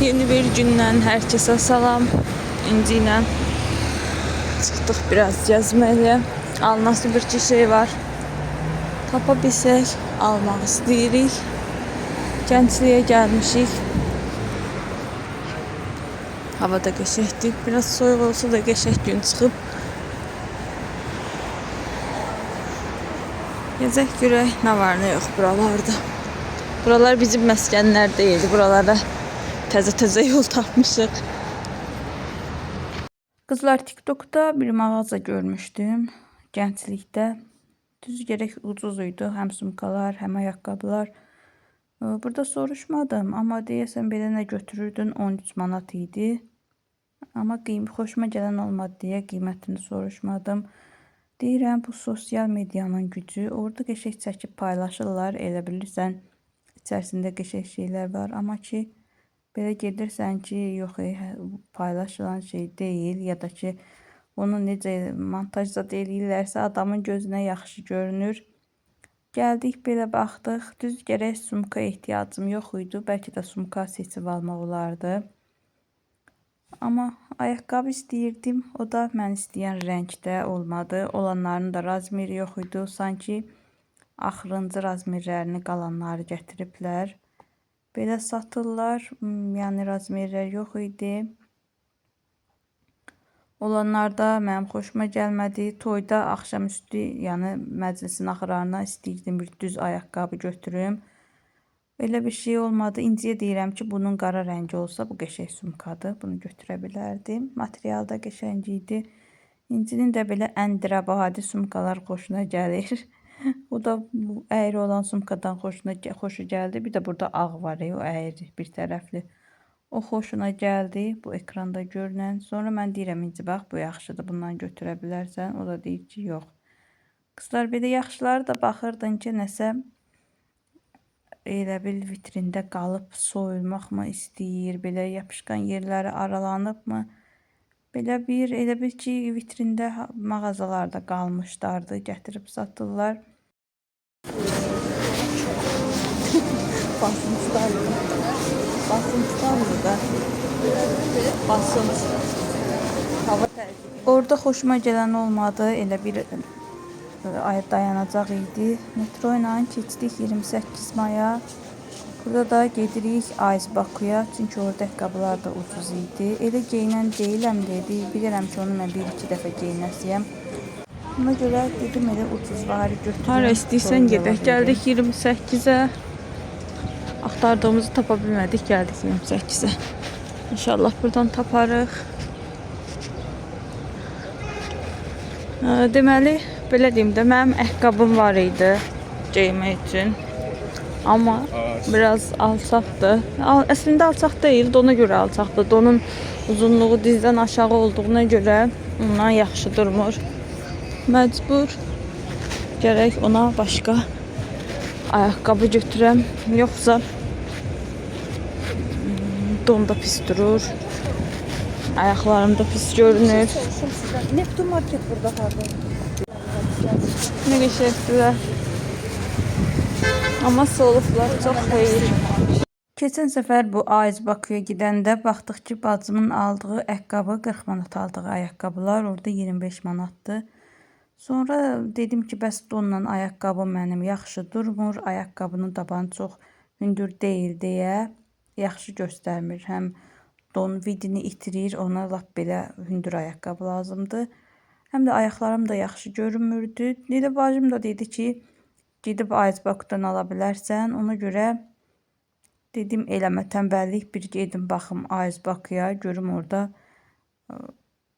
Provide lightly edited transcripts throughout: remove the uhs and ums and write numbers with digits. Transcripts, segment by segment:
Yeni bir gündən hər kəsə salam. İnci ilə çıxdıq biraz gəzməyə. Alması bir şey var. Tapa bilsək almaq istəyirik. Gəncliyə gəlmişik. Hava da qəşəngdir. Biraz soyuq olsa da qəşəng gün çıxıb. Gəzək görək nə var nə yox buralarda. Buralar bizim məskənlər deyildi. Buralara təzə yol tapmışıq. Kızlar TikTok'da bir mağaza görmüşdüm. Gənclikdə. Düz gerek ucuz idi. Həm sumkalar, həm ayaqqabılar. Burada soruşmadım. Amma deyəsən belə nə götürürdün 13 manat idi. Amma xoşuma gələn olmadı deyə qiymətini soruşmadım. Deyirəm bu sosial medyanın gücü. Orada qəşəng çəkib paylaşırlar. Elə bilirsən içərisində qəşəng şeylər var. Amma ki belə gedirsən ki yox paylaşılan şey deyil ya da ki onu necə montajda eləyirlərsə adamın gözünə yaxşı görünür. Gəldik belə baxdıq. Düz gərək sumka ehtiyacım yox idi. Bəlkə də sumka seçib almaq olardı. Amma ayaqqabı istəyirdim. O da mən istəyən rəngdə olmadı. Olanların da razmeri yox idi. Sanki axırıncı razmerlərini qalanları gətiriblər. Belə satırlar. Yəni razmerlər yox idi. Olanlarda mənim xoşuma gəlmədi. Toyda axşamüstü, yəni məclisin axırlarına istəyirdim bir düz ayaqqabı götürüm. Elə bir şey olmadı. İnciyə deyirəm ki, bunun qara rəngi olsa bu qəşəng sumkadır. Bunu götürə bilərdim. Material da qəşəng idi. İncinin də belə əndirabadi sumkalar xoşuna gəlir. O da bu əyri olan sumkadan xoşu gəldi. Bir də burada ağ var, o əyri bir tərəfli. O xoşuna gəldi bu ekranda görünən. Sonra mən deyirəm İnci bax bu yaxşıdır. Bundan götürə bilərsən. O da deyir ki yox. Qızlar belə yaxşıları da baxırdın ki nəsə elə bil vitrində qalıb soyulmaq mı istəyir, belə yapışqan yerləri aralanıb mı? Belə elə bil ki vitrində mağazalarda qalmışlardı, gətirib satırlar. Basınçlardı da. Basınç. Orada xoşuma gələn olmadı, elə bir dayanacaq idi. Metro ilə keçdik 28 maya. Burada da gedirik Ayz Bakıya. Çünki orada ayaqqabılar da ucuz idi. Elə geyinən deyiləm dedi. Bilirəm ki onu mən 1-2 dəfə geyinəsiyəm. Buna görə dedim elə ucuz var götürüm. Hara istəyirsən gedək. Gəldik 28-ə. Axtardığımızı tapa bilmədik. Gəldik 28-ə. İnşallah buradan taparıq. Deməli, belə deyim də, mənim ayaqqabım var idi geymək üçün. Amma biraz alçaqdır. Əslində alçaq deyil, ona görə alçaqdır. Donun uzunluğu dizdən aşağı olduğuna görə ondan yaxşı durmur. Məcbur gərək ona başqa ayaqqabı götürəm. Yoxsa don da pis durur. Ayaqlarım da pis görünür. Neptun market burada harda. Ne geçirdiler. Ama soluflar çok xeyir. Keçən səfər bu Ayz Bakıya gidəndə baxdıq ki, bacımın aldığı ayaqqabı 40 manat aldığı ayaqqabılar orada 25 manatdır. Sonra dedim ki, bəs donla ayaqqabı mənim yaxşı durmur. Ayaqqabının tabanı çox hündür deyil deyə yaxşı göstərmir. Həm don vidini itirir, ona lap belə hündür ayaqqabı lazımdır. Həm də ayaqlarım da yaxşı görünmürdü. Elə bacım da dedi ki, gedib Ayz Bakıdan ala bilərsən. Ona görə dedim eləmə tənbəllik, bir gedim baxım Ayz Bakıya, görüm orada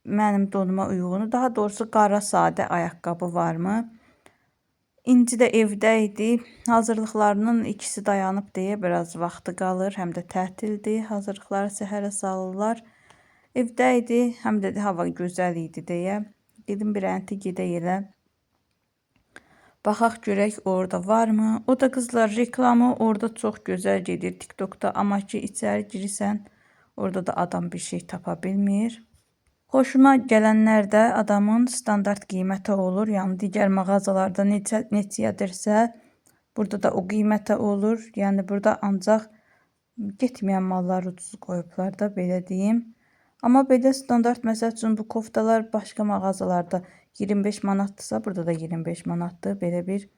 mənim donuma uyğunu, daha doğrusu qara sadə ayaqqabı varmı? İnci də evdə idi. Hazırlıqlarının ikisi dayanıb deyə biraz vaxtı qalır. Həm də tətildir. Hazırlıqları səhərə salırlar. Evdə idi. Həm də hava gözəl idi deyə. Dedim bir ənti gedək elə. Baxaq görək orada varmı? O da qızlar reklamı orada çox gözəl gedir TikTokda. Amma ki içəri girirsən orada da adam bir şey tapa bilmir. Xoşuma gələnlər də adamın standart qiyməti olur. Yəni digər mağazalarda neçədirsə burada da o qiymətə olur. Yəni burada ancaq getməyən mallar ucuz qoyublar da, belə deyim. Amma belə standart, məsəl üçün bu koftalar başqa mağazalarda 25 manatdırsa, burada da 25 manatdır. Belə bir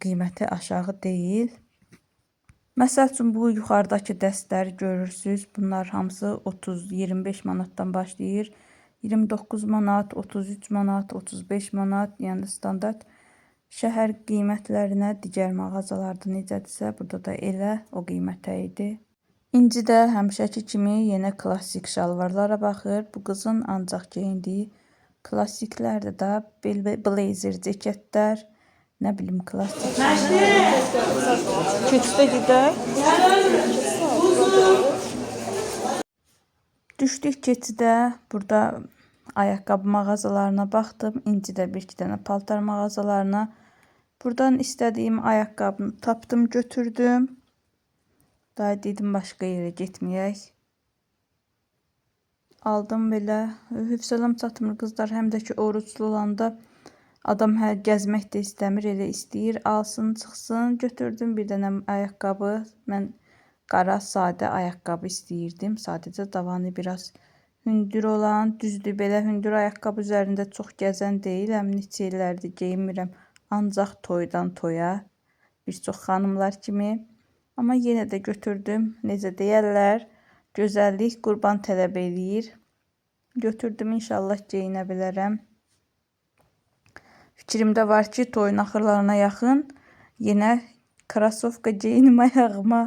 qiyməti aşağı deyil. Məsəl üçün bu yuxarıdakı dəstləri görürsüz. Bunlar hamısı 30-25 manatdan başlayır. 29 manat, 33 manat, 35 manat, yəni standart şəhər qiymətlərinə digər mağazalarda necədirsə, burada da elə o qiymətə idi. İnci də həmişəki kimi yenə klassik şalvarlara baxır. Bu qızın ancaq geyindiyi klassiklərdir də, blazer, ceketlər, nə bilim klassik. Keçdə gedək. Düşdük keçidə, burada ayaqqabı mağazalarına baxdım. İncidə bir iki dənə paltar mağazalarına. Buradan istədiyim ayaqqabını tapdım, götürdüm. Daha dedim başqa yerə getməyək. Aldım belə. Hüvsələm çatmır qızlar, həm də ki oruçlu olanda adam hər gəzmək də istəmir, elə istəyir, alsın, çıxsın. Götürdüm bir dənə ayaqqabı. Mən qara, sadə ayaqqabı istəyirdim. Sadəcə davanı biraz hündür olan, düzdür, belə hündür ayaqqabı üzərində çox gəzən deyiləm. Neçə illərdir geyinmirəm. Ancaq toydan toya. Bir çox xanımlar kimi. Amma yenə də götürdüm. Necə deyərlər, gözəllik qurban tələb eləyir. Götürdüm, inşallah geyinə bilərəm. Fikrimdə var ki, toyun axırlarına yaxın yenə krasovka geyinim ayağıma.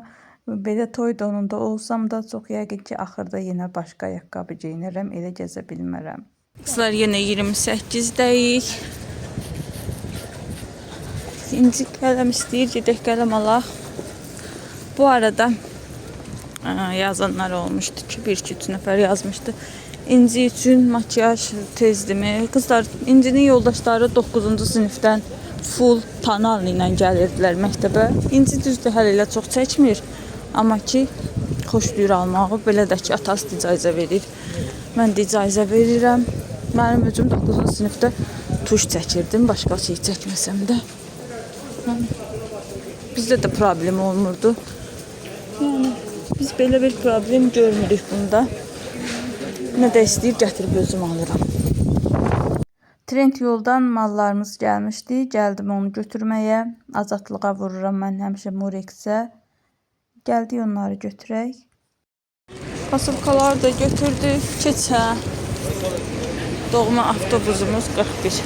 Belə toy donunda olsam da çox yəqin ki, axırda yenə başqa ayaqqabı geyinərəm, elə gəzə bilmərəm. Qızlar, yenə 28-dəyik. İnci qələm istəyir, gedək qələm alaq. Bu arada yazanlar olmuşdu ki, 1-2-3 nəfər yazmışdı. İnci üçün makyaj tezdimi? Qızlar, İncinin yoldaşları 9-cu sinifdən full panal ilə gəlirdilər məktəbə. İnci düzdür, hələ ilə çox çəkmir. Amma ki, xoşlayır almağı. Belə də ki, atası icazə verir. Mən də icazə verirəm. Mənim özüm 9-cu sinifdə tuş çəkirdim. Başqa şey çəkməsəm də. Bizdə də problem olmurdu. Yəni, biz belə bir problem görmürük bunda. Nə də istəyir, gətirib özüm alıram. Trend yoldan mallarımız gəlmişdi. Gəldim onu götürməyə. Azadlığa vururam mən həmişə Murexə. Gəldik onları götürək. Pasulkaları da götürdük. Keçə. Doğma avtobusumuz 41.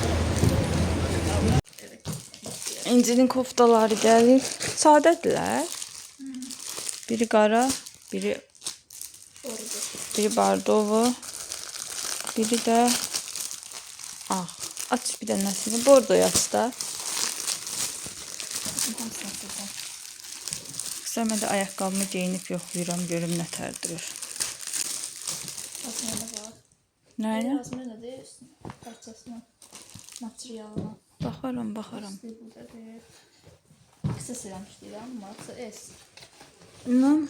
İncinin koftaları gəlir. Sadədirlər. Biri qara, biri bardovu, biri də ağ. Aç bir dənəsini. Bordoyu aç da. Qısamədə ayaqqabımı geyinib yoxlayıram, görüm nə tərdir. Nəyə? Nədir? Parçasına, materialına. Baxaram. Qısa silmişdir, amma S. Bunun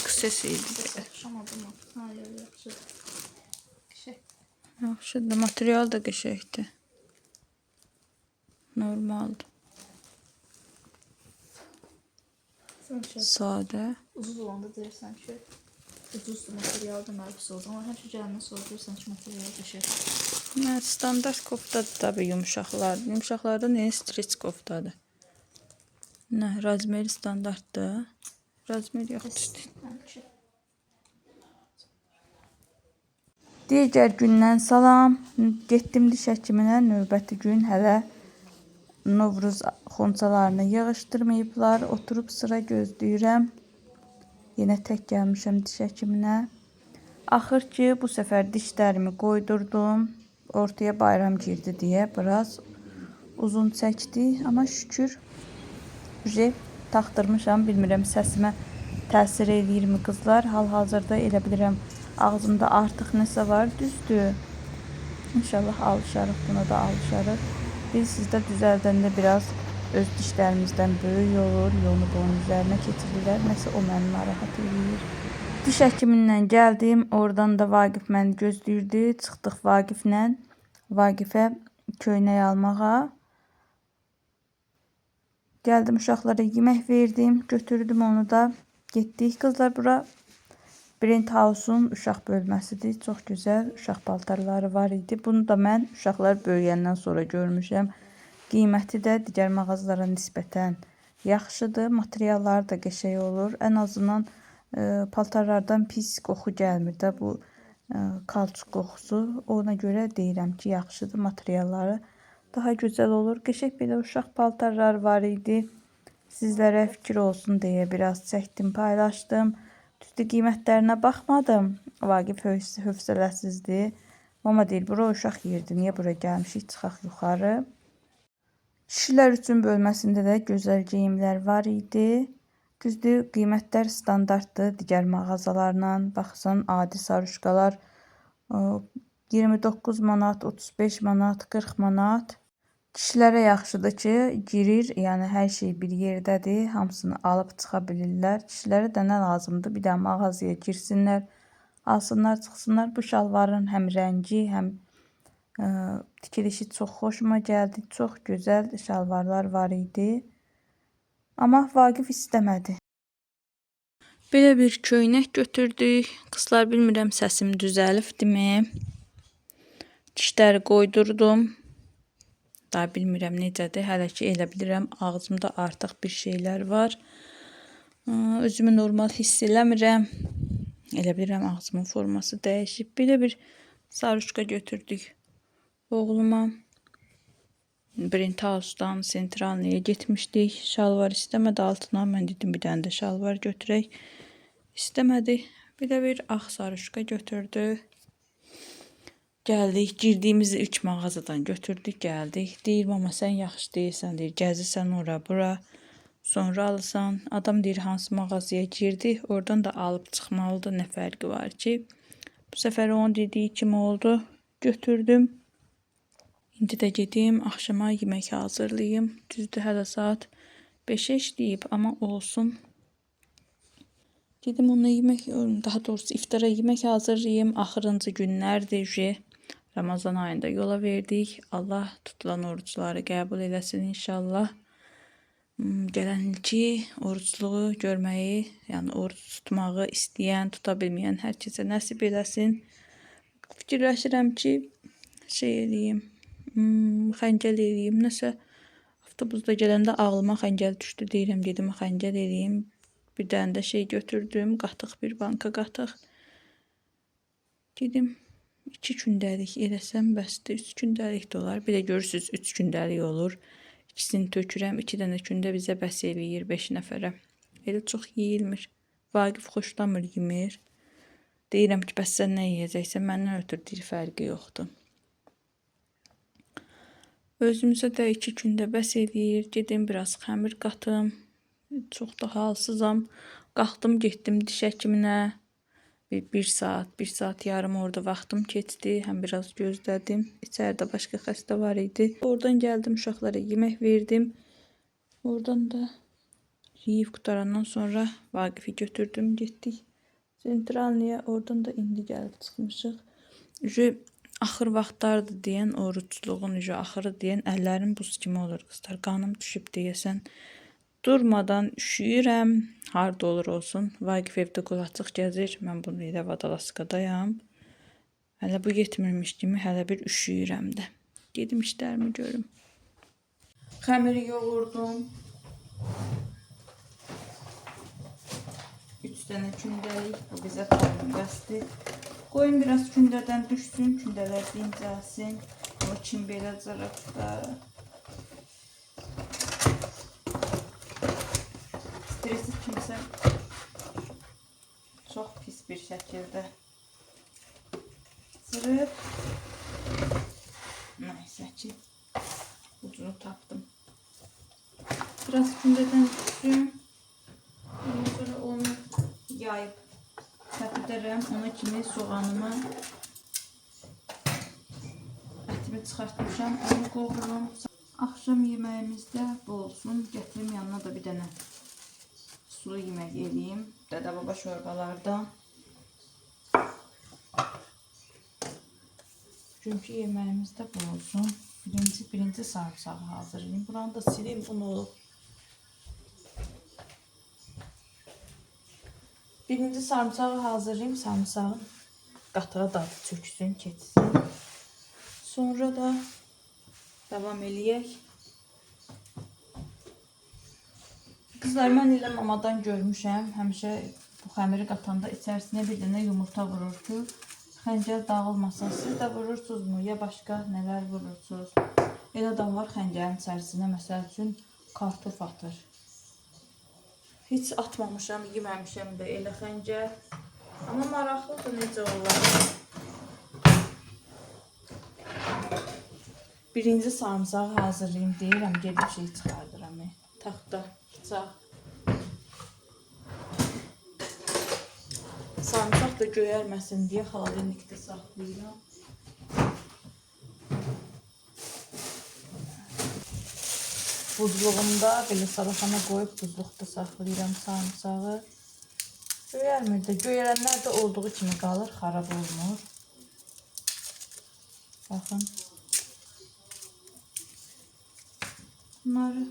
qısası idi. Şamadım. Ha, yaxşı. Yaxşıdır, material da qəşəngdir. Normaldır. Sadə. Ucuz olanda deyirsən ki, ucuz materialdır, mərkəz oldu. Amma həmişə gələndən sonra deyirsən ki, material qəşəng. Standart koftadır tabii, yumuşaqlar. Yumuşaqlarda nə streç koftadır. Nə, razmeri standartdır. Razmer yoxdur. Digər gündən salam. Getdim diş həkiminə, növbəti gün hələ Novruz xonçalarını yığışdırmayıblar. Oturub sıra gözləyirəm. Yenə tək gəlmişəm diş həkiminə. Axır ki, bu səfər dişlərimi qoydurdum. Ortaya bayram girdi deyə biraz uzun çəkdi. Amma şükür taxtırmışam. Bilmirəm, səsimə təsir eləyirmi qızlar. Hal-hazırda elə bilirəm ağzımda artıq nəsə var. Düzdür. İnşallah alışarıq, buna da alışarıq. Biz sizdə düzəldəndə biraz öz dişlərimizdən böyük olur. Yolunu bunun üzərinə keçirirlər. Nəsə o məni narahat edir. Diş həkimindən gəldim. Oradan da Vaqif məni gözləyirdi. Çıxdıq Vaqiflə. Vaqifə köynək almağa. Gəldim uşaqlara yemək verdim. Götürdüm onu da. getdik. Qızlar, bura Brent House-un uşaq bölməsidir. Çox gözəl uşaq paltarları var idi. Bunu da mən uşaqlar böyüyəndən sonra görmüşəm. Qiyməti də digər mağazalara nisbətən yaxşıdır. Materialları da qəşəng olur. Ən azından paltarlardan pis qoxu gəlmir də, bu kalçuk qoxusu. Ona görə deyirəm ki, yaxşıdır, materialları daha gözəl olur. Qəşəng belə uşaq paltarları var idi. Sizlərə fikir olsun deyə biraz çəkdim, paylaşdım. Düzdür, qiymətlərinə baxmadım. Vaqif hövsələsizdir. Mama deyir, bura uşaq yerdir. Niyə bura gəlmişik? Çıxaq yuxarı. Kişilər üçün bölməsində də gözəl geyimlər var idi. Düzdür, qiymətlər standartdır digər mağazalarla. Baxsan, adi sarışqalar 29 manat, 35 manat, 40 manat. Kişilərə yaxşıdır ki, girir, yəni hər şey bir yerdədir. Hamısını alıb çıxa bilirlər. Kişilərə də nə lazımdır? Bir də mağazaya girsinlər, alsınlar, çıxsınlar. Bu şalvarın həm rəngi, həm tikilişi çox xoşuma gəldi. Çox gözəl şalvarlar var idi. Amma Vaqif istəmədi. Belə bir köynək götürdük. Qızlar, bilmirəm səsim düzəlibdimi? Dişləri qoydurdum. Daha bilmirəm necədir. Hələ ki elə bilirəm ağzımda artıq bir şeylər var. Özümü normal hiss eləmirəm. Elə bilirəm ağzımın forması dəyişib. Belə bir sarışqa götürdük oğluma. Brent House-dan Sentralniyə getmişdik. Şalvar istəmədi altına. Mən dedim bir dənə də şalvar götürək. İstəmədi. Belə bir ağ sarışqa götürdü. Gəldik, girdiyimiz 3 mağazadan götürdük, gəldik. Deyir, mama sən yaxşı deyirsən, deyir, gəzirsən ora, bura, sonra alırsan. Adam deyir, hansı mağazaya girdi, oradan da alıb çıxmalıdır, nə fərqi var ki. Bu səfər onun dediyi kimi oldu, götürdüm. İndi də gedim, axşama yemək hazırlayayım. Düzdür, hələ saat 5-ə işləyib, amma olsun. Dedim, ona yemək, daha doğrusu iftara yemək hazırlayayım. Axırıncı günlərdir, Ramazan ayında yola verdik. Allah tutulan oruçları qəbul eləsin inşallah. Gələn ilki oruçluğu görməyi, yəni oruç tutmağı istəyən, tuta bilməyən hər kəsə nəsib eləsin. Fikirləşirəm ki, eləyim, xəncəl eləyim. Nəsə, avtobusda gələndə ağlıma xəncəl düşdü. Deyirəm, dedim, xəncəl eləyim. Bir dənə də götürdüm, qatıq, bir banka qatıq. Dedim, 2 gündəlik eləsəm bəsdir, 3 gündəlik də olar. Bir də görürsünüz, 3 gündəlik olur. İkisini tökürəm, 2 dənə gündə bizə bəs eləyir 5 nəfərə. Elə çox yeyilmir. Vaqif xoşlamır, yemir. Deyirəm ki, bəs sən nə yeyəcəksən? Məndən ötürü deyir, fərqi yoxdur. Özümüzə də 2 gündə bəs eləyir. Gedim, biraz xəmir qatım. Çox da halsızam. Qalxdım, getdim diş həkiminə. Bir saat yarım orada vaxtım keçdi. Həm biraz gözlədim. İçəridə başqa xəstə var idi. Oradan gəldim, uşaqlara yemək verdim. Oradan da yeyib qutarandan sonra Vaqifi götürdüm, getdik Sentralniyə. Oradan da indi gəlib çıxmışıq. Axır vaxtlardır deyən, oruçluğun axırı deyən, əllərim buz kimi olur qızlar. Qanım düşüb deyəsən. Durmadan üşüyürəm, harda olur olsun. Vaqif evdə qulaçıq gəzir, mən bunu ilə vadalaskadayam. Hələ bu yetmirmiş kimi, hələ bir üşüyürəm də. Gedim işlərimi görüm. Xəmiri yoğurdum. 3 dənə kündəlik, bu bizə tamam bəsdir. Qoyun biraz kündədən düşsün, kündələr dincəlsin. O kim belə zarafda. Stresi kimsə çox pis bir şəkildə sırıb. Nəysə ki, ucunu tapdım. Biraz kündədən düşsün. Ondan sonra onu yayıb səhv edərəm. Ona kimi soğanımı, ətimi çıxartmışam, onu qovururum. Axşam yeməyimizdə bu olsun. Gətirim yanına da bir dənə sulu yemək eləyim. Dədə baba şorbalardan. Bugünkü yeməyimizdə bu olsun. Birinci sarımsağı hazırlayayım. Buranı da sileyim, un olub. Birinci sarımsağı hazırlayayım. Sarımsağın qatığa dadı çöksün, keçsin. Sonra da devam eləyək. Kızlar, mən elə mamadan görmüşəm. Həmişə bu xəmiri qatanda içərisinə bir dənə yumurta vurur ki, xəncər dağılmasın. Siz də vurursunuzmu? Ya başqa nələr vurursunuz? Elə adam var xəncərin içərisinə məsəl üçün kartof atır. Heç atmamışam, yeməmişəm də elə xəncər. Amma maraqlıdır necə olur. Birinci sarımsağı hazırlayayım deyirəm, gedib şey çıxardıram. Taxta, bıçaq. Sarımsaq da göyərməsin deyə xaladenikdə saxlayıram. Buzluğumda belə salafana qoyub buzluqda saxlayıram sarımsağı. Göyərmir də. Göyərənlər də olduğu kimi qalır, xarab olmur. Baxın. Bunları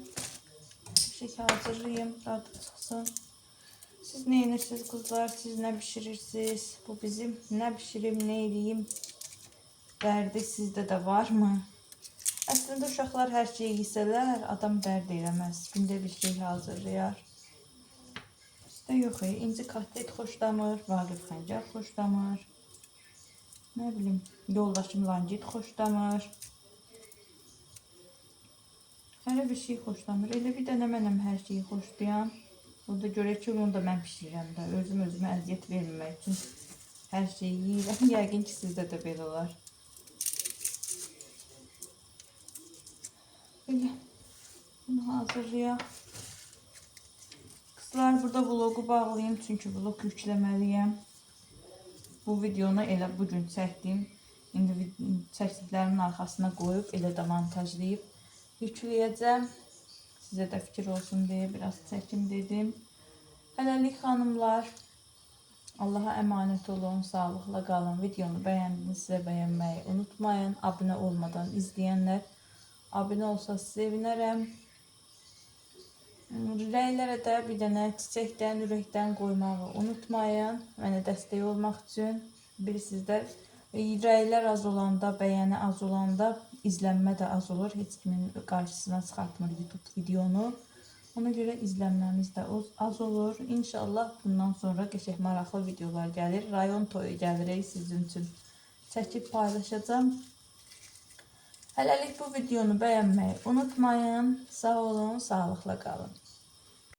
bir şəkil hazırlayayım, dadı çıxsın. Siz nə edirsiniz kızlar? Siz nə pişirirsiniz? Bu bizim nə pişirim, nə edeyim dərdi sizdə də varmı? Əslində uşaqlar hər şeyi yesələr, adam dərd eləməz. Gündə bir şey hazırlayar. Bizdə yox, inci kotlet xoşlamır, Vaqif xəncər xoşlamır. Nə bilim, yoldaşım langit xoşlamır. Hər bir şey xoşlamır. Elə bir dənə mənəm hər şeyi xoşlayan. Burada görək ki, onu da mən pişirirəm də. Özümə əziyyət verməmək üçün hər şeyi yeyirəm. Yəqin ki, sizdə də belə olar. Böyle bunu hazırlayaq. Kızlar, burada vlogu bağlayayım çünkü vlog yükləməliyəm. Bu videonu elə bugün çəkdim. İndi çəkdiklərimin arxasına qoyub elə də montajlayıb yükləyəcəm. Sizə də fikir olsun deyə biraz çəkim dedim. Hələlik xanımlar, Allah'a əmanət olun, sağlıqla qalın. Videonu bəyəndinizsə bəyənməyi unutmayın. Abunə olmadan izləyənlər abunə olsa sevinərəm. Rəylərə də bir dənə çiçəkdən, ürəkdən qoymağı unutmayın. Mənə dəstək olmaq üçün. Bilirsiniz də, rəylər az olanda, bəyəni az olanda izlənmə də az olur. Heç kimin qarşısına çıxartmır YouTube videonu. Ona görə izlənməmiz də az olur. İnşallah bundan sonra qəşəng maraqlı videolar gəlir. Rayon toyu gəlirik sizin üçün. Çəkib paylaşacağım. Hələlik bu videonu bəyənməyi unutmayın. Sağ olun, sağlıqla qalın.